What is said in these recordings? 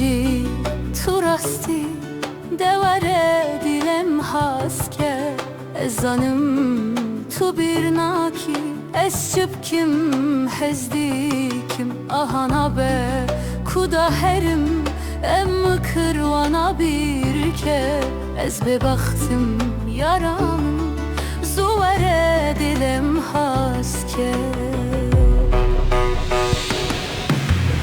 beşi tu rasty devare dilem haske ezanım tu bir naki ez kim hezdikim ahana be kuda herim em kırvana bir ke ez be baktım yaram zuvere dilem haske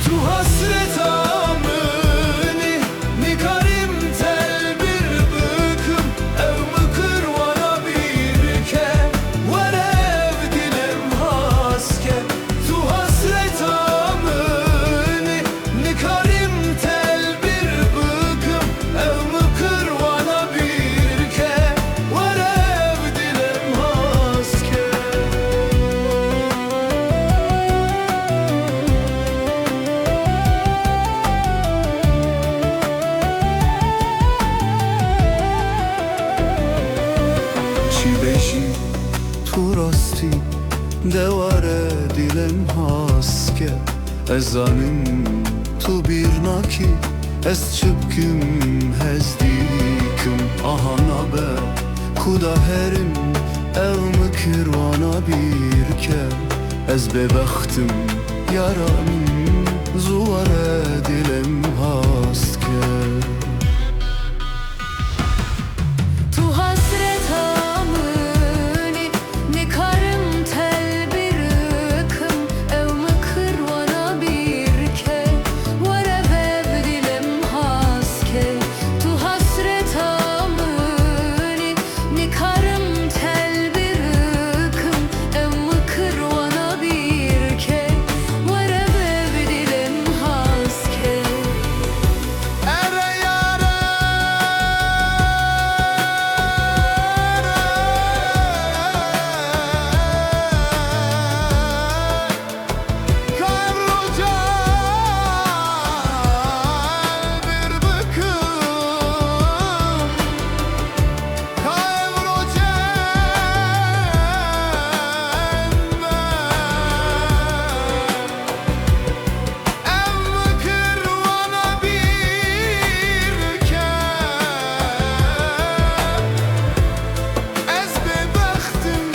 Tu hasret amini nikarim tel bir bıkım evmi kırvana bir ke verev dilem haske Tu hasret amini nikarim tel bir bıkım evmi kırvana bir ke verev dilem haske beşi tu rasty devare dilem haske ezanım tu bir naki ez kim hezdikim ahana be kuda herim evmi kirvana bir ke ez be baktım yaramim zuvare dilem haske Tu hasret amini nikarim tel bir ıkım evmi kırvana bir ke verev dilem haske Tu hasret amini nikarim tel bir ıkım evmi kırvana bir ke verev dilem haske Ere yare kavruca bir bıkım kavruca emmi kırvana bir ke ez be baktım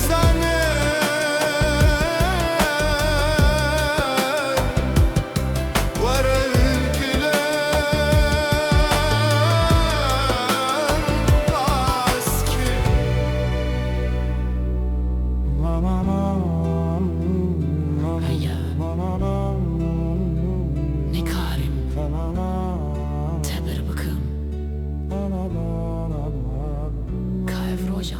zane verev dilem haske Heya nikarim tebir bıkım kayf roja